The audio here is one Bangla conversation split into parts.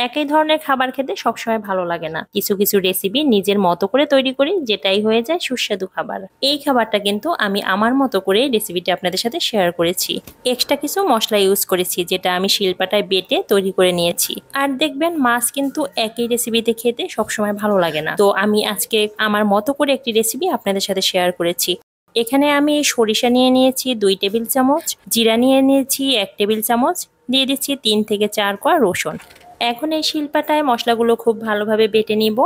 একই ধরনের খাবার খেতে সবসময় ভালো লাগে না। কিছু কিছু রেসিপি নিজের মতো করে তৈরি করি, যেটাই হয়ে যায় সুস্বাদু খাবার। এই খাবারটা কিন্তু আমি আমার মতো করে রেসিপিটা আপনাদের সাথে শেয়ার করেছি। এক্সট্রা কিছু মশলা ইউজ করেছি, যেটা আমি শিলপাটায় বেটে তৈরি করে নিয়েছি। আর দেখবেন মাছ কিন্তু একই রেসিপিতে খেতে সবসময় ভালো লাগে না। তো আমি আজকে আমার মতো করে একটি রেসিপি আপনাদের সাথে শেয়ার করেছি। এখানে আমি সরিষা নিয়ে নিয়েছি 2 টেবিল চামচ, জিরা নিয়ে নিয়েছি 1 টেবিল চামচ, দিয়ে দিচ্ছি 3 থেকে 4 কোয়া রসুন। এখন এই শিলপাটায় মশলাগুলো খুব ভালোভাবে বেটে নিব।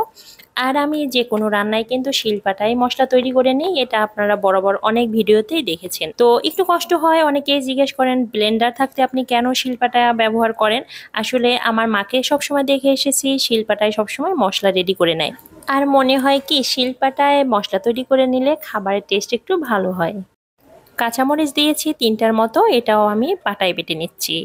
আর আমি যে কোনো রান্নায় কিন্তু শিলপাটায় মশলা তৈরি করে নিই, এটা আপনারা বরাবর অনেক ভিডিওতেই দেখেছেন। তো একটু কষ্ট হয়, অনেকেই জিজ্ঞেস করেন ব্লেন্ডার থাকতে আপনি কেন শিলপাটা ব্যবহার করেন। আসলে আমার মাকে সবসময় দেখে এসেছি শিলপাটায় সবসময় মশলা রেডি করে নেয়। আর মনে হয় কি শিলপাটায় মশলা তৈরি করে নিলে খাবারের টেস্ট একটু ভালো হয়। কাঁচামরিচ দিয়েছি 3টার মতো, এটাও আমি পাটায় বেটে নিচ্ছি।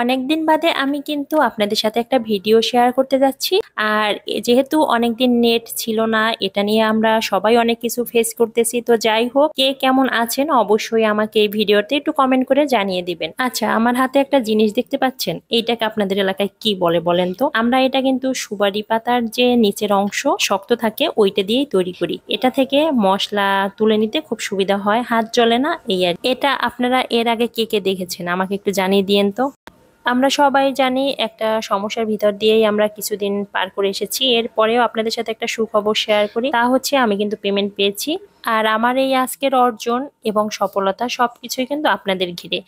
অনেকদিন বাদে আমি কিন্তু আপনাদের সাথে একটা ভিডিও শেয়ার করতে যাচ্ছি। আর যেহেতু অনেকদিন নেট ছিল না, এটা নিয়ে আমরা সবাই অনেক কিছু ফেস করতেছি। তো যাই হোক, কে কেমন আছেন অবশ্যই আমাকে এই ভিডিওতে একটু কমেন্ট করে জানিয়ে দিবেন। আচ্ছা, আমার হাতে একটা জিনিস দেখতে পাচ্ছেন, এইটাকে আপনাদের এলাকায় কি বলে বলেন তো? আমরা এটা কিন্তু সুপারি পাতার যে নিচের অংশ শক্ত থাকে ওইটা দিয়েই তৈরি করি। এটা থেকে মশলা তুলে নিতে খুব সুবিধা হয়, হাত জ্বলে না। এই আর এটা আপনারা এর আগে কে কে দেখেছেন আমাকে একটু জানিয়ে দিয়েন তো। আমরা সবাই জানি একটা সমস্যার ভিতর দিয়েই আমরা কিছুদিন পার করে এসেছি। এরপরেও আপনাদের সাথে একটা সুখবর শেয়ার করি, তা হচ্ছে আমি কিন্তু পেমেন্ট পেয়েছি। আর আমার এই আজকের অর্জন এবং সফলতা সবকিছুই কিন্তু আপনাদের ঘিরে।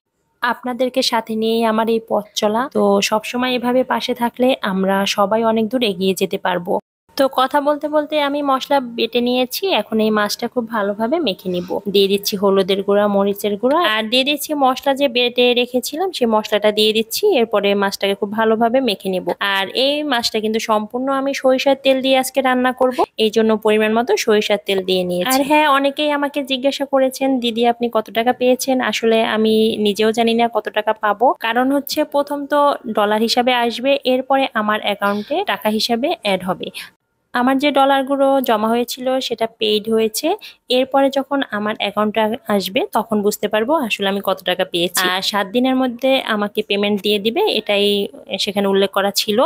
আপনাদেরকে সাথে নিয়েই আমার এই পথ চলা। তো সবসময় এভাবে পাশে থাকলে আমরা সবাই অনেক দূর এগিয়ে যেতে পারবো। তো কথা বলতে বলতে আমি মশলা বেটে নিয়েছি। এখন এই মাছটা খুব ভালোভাবে মেখে নিব। দিয়ে দিচ্ছি হলুদের গুঁড়া, মরিচের গুঁড়া, আর দিয়ে দিচ্ছি মশলা যে বেটে রেখেছিলাম সেই মশলাটা দিয়ে দিচ্ছি। এরপরে মাছটাকে খুব ভালোভাবে মেখে নিব। আর এই মাছটা কিন্তু সম্পূর্ণ আমি সরিষার তেল দিয়ে আজকে রান্না করব, এই জন্য পরিমাণ মতো সরিষার তেল দিয়ে নিয়েছি। আর হ্যাঁ, অনেকেই আমাকে জিজ্ঞাসা করেছেন দিদি আপনি কত টাকা পেয়েছেন। আসলে আমি নিজেও জানি না কত টাকা পাবো, কারণ হচ্ছে প্রথম তো ডলার হিসাবে আসবে, এরপরে আমার অ্যাকাউন্টে টাকা হিসাবে অ্যাড হবে। আমার যে ডলারগুলো জমা হয়েছিল সেটা পেইড হয়েছে। এরপরে যখন আমার অ্যাকাউন্টে আসবে তখন বুঝতে পারবো আসলে আমি কত টাকা পেয়েছি। আর 7 দিনের মধ্যে আমাকে পেমেন্ট দিয়ে দিবে, এটাই সেখানে উল্লেখ করা ছিল।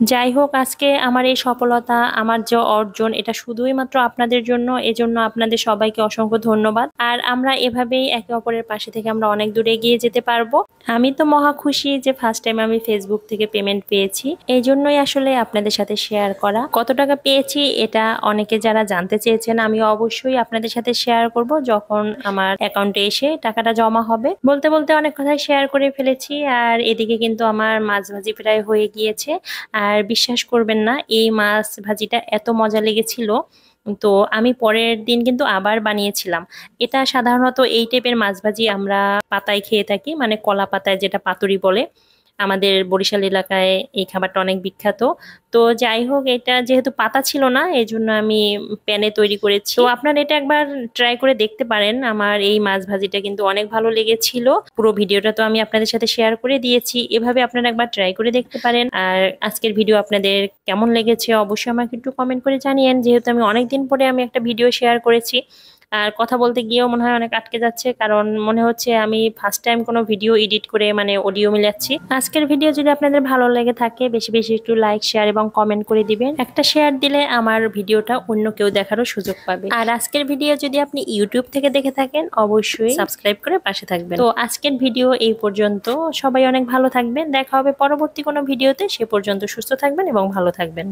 যাই হোক, আজকে আমার এই সফলতা, আমার যে অর্জন, এটা শুধুই মাত্র আপনাদের জন্য। এজন্য আপনাদের সবাইকে অসংখ্য ধন্যবাদ। আর আমরা এভাবেই একে অপরের পাশে থেকে আমরা অনেক দূর এগিয়ে যেতে পারবো। আমি তো মহা খুশি যে ফার্স্ট টাইম আমি ফেসবুক থেকে পেমেন্ট পেয়েছি। এই জন্যই আসলে আপনাদের সাথে শেয়ার করা। কত টাকা পেয়েছি এটা অনেকে যারা জানতে চেয়েছেন, আমি অবশ্যই আপনাদের সাথে শেয়ার করব যখন আমার অ্যাকাউন্টে এসে টাকাটা জমা হবে। বলতে বলতে অনেক কথাই শেয়ার করে ফেলেছি। আর এদিকে কিন্তু আমার মাছ ভাজি প্রায় হয়ে গিয়েছে। আর বিশ্বাস করবেন না, এই মাছ ভাজিটা এত মজা লেগেছিল। তো আমি পরের দিন কিন্তু আবার বানিয়েছিলাম। এটা সাধারণত এই টাইপের মাছ ভাজি আমরা পাতায় খেয়ে থাকি, মানে কলা পাতায়, যেটা পাতুরি বলে। আমাদের বরিশাল এলাকায় এই খাবারটা অনেক বিখ্যাত। তো যাই হোক, এটা যেহেতু পাতা ছিল না এই জন্য আমি প্যানে তৈরি করেছি। তো আপনারা এটা একবার ট্রাই করে দেখতে পারেন। আমার এই মাছ ভাজিটা কিন্তু অনেক ভালো লেগেছিল। পুরো ভিডিওটা তো আমি আপনাদের সাথে শেয়ার করে দিয়েছি, এভাবে আপনারা একবার ট্রাই করে দেখতে পারেন। আর আজকের ভিডিও আপনাদের কেমন লেগেছে অবশ্যই আমাকে একটু কমেন্ট করে জানিয়েন, যেহেতু আমি অনেকদিন পরে আমি একটা ভিডিও শেয়ার করেছি। আর কথা বলতে গিয়েও মনে হয় অনেক আটকে যাচ্ছে, কারণ মনে হচ্ছে আমি ফার্স্ট টাইম কোনো ভিডিও এডিট করে মানে অডিও মিলাচ্ছি। আজকের ভিডিও যদি আপনাদের ভালো লেগে থাকে বেশি বেশি একটু লাইক, শেয়ার এবং কমেন্ট করে দিবেন। একটা শেয়ার দিলে আমার ভিডিওটা অন্য কেউ দেখারও সুযোগ পাবে। আর আজকের ভিডিও যদি আপনি ইউটিউব থেকে দেখে থাকেন অবশ্যই সাবস্ক্রাইব করে পাশে থাকবেন। তো আজকের ভিডিও এই পর্যন্ত। সবাই অনেক ভালো থাকবেন, দেখা হবে পরবর্তী কোনো ভিডিওতে। সে পর্যন্ত সুস্থ থাকবেন এবং ভালো থাকবেন।